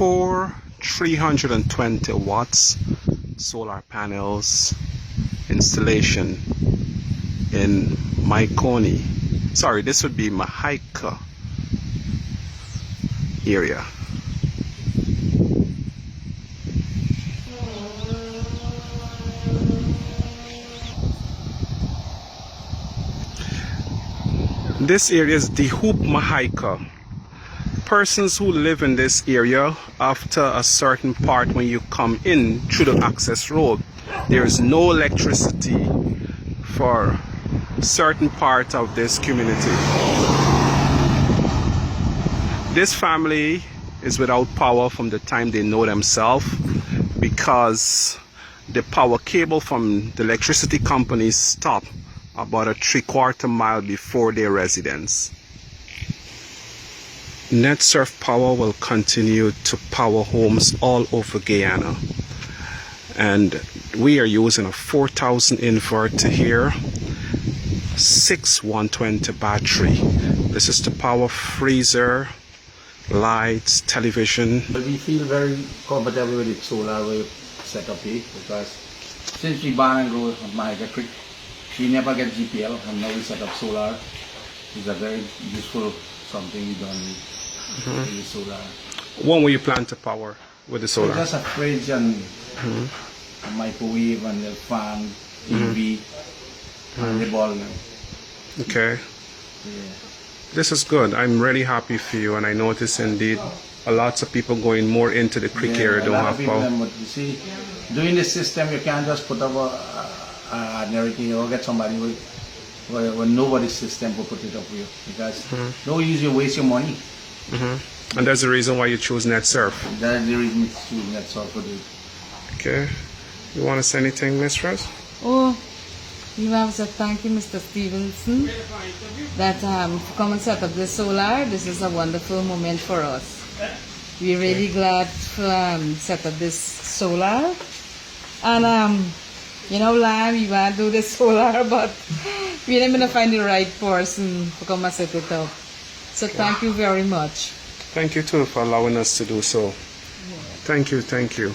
4 320 watts solar panels installation in Mahaica. Sorry, this would be Mahaica area. This area is the Hoop Mahaica. Persons who live in this area, after a certain part when you come in through the access road, there is no electricity for certain part of this community. This family is without power from the time they know themselves, because the power cable from the electricity company stopped about a 3/4 mile before their residence. NetSurf Power will continue to power homes all over Guyana, and we are using a 4,000 inverter here, 6 120 battery. This is to power freezer, lights, television. We feel very comfortable with the solar wave setup here, because since we born and grow on Mahaica Creek, we never get GPL, and now we set up solar. It's a very useful something we done with the solar. When will you plan to power with the solar? Just a fridge and a microwave and the fan, TV, and the ball. Okay. Yeah. This is good. I'm really happy for you, and I notice indeed a lots of people going more into the creek area don't have power. But you see, doing the system, you can't just put up and everything, or get somebody with nobody's system will put it up for you, because no use you waste your money. And that's the reason why you choose NetSurf. That's the reason it's choosing NetSurf for it. Okay. You want to say anything, Miss Rose? Oh, you have to thank you, Mr. Stevenson, that come and set up this solar. This is a wonderful moment for us. We're really glad to set up this solar. And you know, we want to do this solar, but we're not going to find the right person to come and set it up. So thank you very much. Thank you too for allowing us to do so. Thank you, thank you.